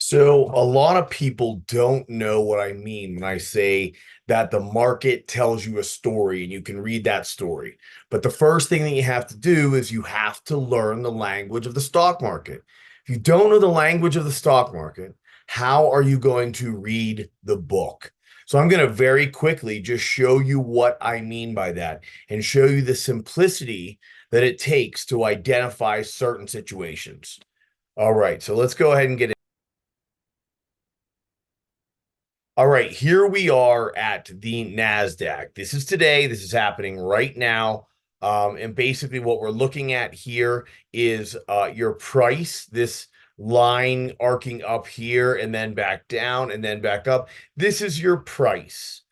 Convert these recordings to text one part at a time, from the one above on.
So a lot of people don't know what I mean when I say that the market tells you a story and you can read that story. But the first thing that you have to do is you have to learn the language of the stock market. If you don't know the language of the stock market, how are you going to read the book? So I'm going to very quickly just show you what I mean by that and show you the simplicity that it takes to identify certain situations. All right, so let's go ahead and get All right, here we are at the NASDAQ. This is today. This is happening right now. And basically, what we're looking at here is your price, this line arcing up here and then back down and then back up. This is your price.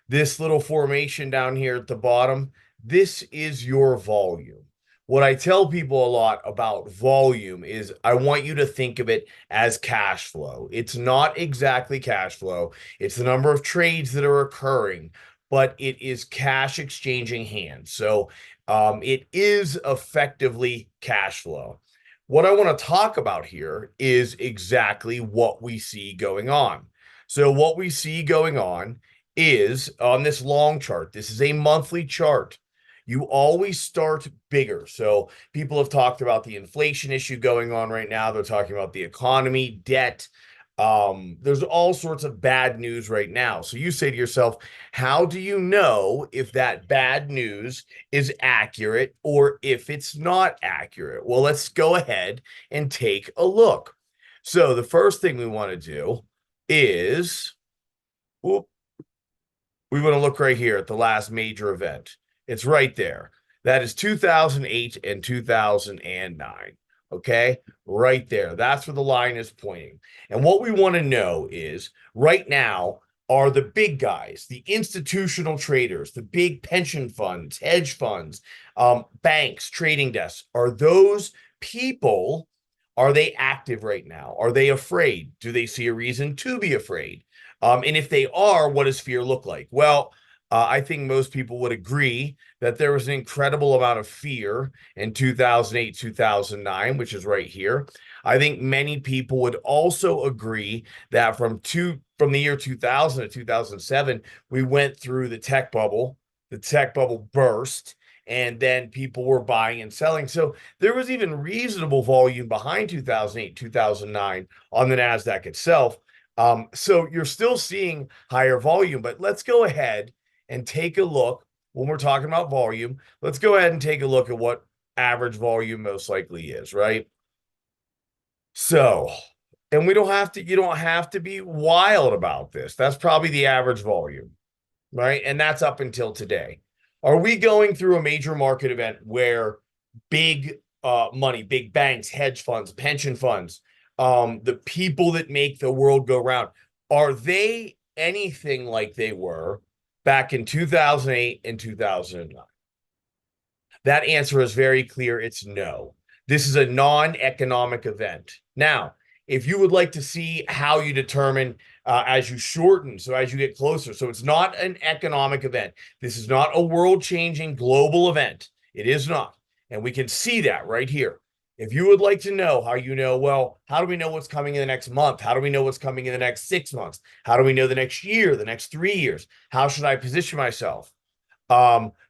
This little formation down here at the bottom, this is your volume. What I tell people a lot about volume is I want you to think of it as cash flow. It's not exactly cash flow. It's the number of trades that are occurring, but it is cash exchanging hands. So it is effectively cash flow. What I want to talk about here is exactly what we see going on. So, what we see going on is on this long chart, this is a monthly chart. You always start bigger. So, people have talked about the inflation issue going on right now. They're talking about the economy, debt, there's all sorts of bad news right now. So you say to yourself, how do you know if that bad news is accurate or if it's not accurate? Well, let's go ahead and take a look. So the first thing we want to do is whoop, we want to look right here at the last major event. It's right there. That is 2008 and 2009. Okay, right there. That's where the line is pointing. And what we want to know is right now are the big guys, the institutional traders, the big pension funds, hedge funds, banks, trading desks. Are those people, are they active right now? Are they afraid? Do they see a reason to be afraid? And if they are, what does fear look like? Well, I think most people would agree that there was an incredible amount of fear in 2008, 2009, which is right here. I think many people would also agree that from the year 2000 to 2007, we went through the tech bubble. The tech bubble burst, and then people were buying and selling. So there was even reasonable volume behind 2008, 2009 on the NASDAQ itself. So you're still seeing higher volume, but let's go ahead and take a look when we're talking about volume. Let's go ahead and take a look at what average volume most likely is, right? So, and you don't have to be wild about this. That's probably the average volume, right? And that's up until today. Are we going through a major market event where big money, big banks, hedge funds, pension funds, the people that make the world go round, are they anything like they were back in 2008 and 2009? That answer is very clear. It's no. This is a non-economic event. Now, if you would like to see how you determine as you shorten, so as you get closer, so it's not an economic event. This is not a world-changing global event. It is not. And we can see that right here. If you would like to know how you know, well, how do we know what's coming in the next month? How do we know what's coming in the next 6 months? How do we know the next year, the next 3 years? How should I position myself?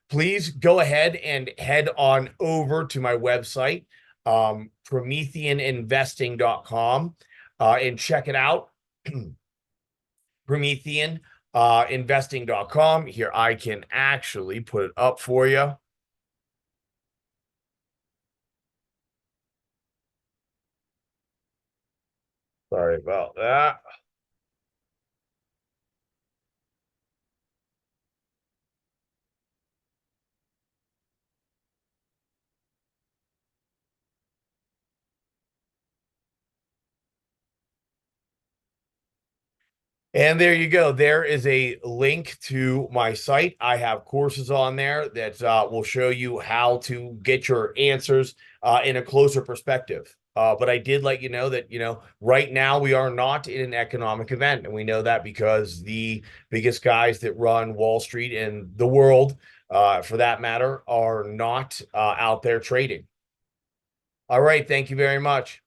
Please go ahead and head on over to my website, prometheaninvesting.com, and check it out. Promethean investing.com. Here, I can actually put it up for you. Sorry about that. And there you go. There is a link to my site. I have courses on there that will show you how to get your answers in a closer perspective. But I did let you know that, right now we are not in an economic event. And we know that because the biggest guys that run Wall Street and the world, for that matter, are not out there trading. All right. Thank you very much.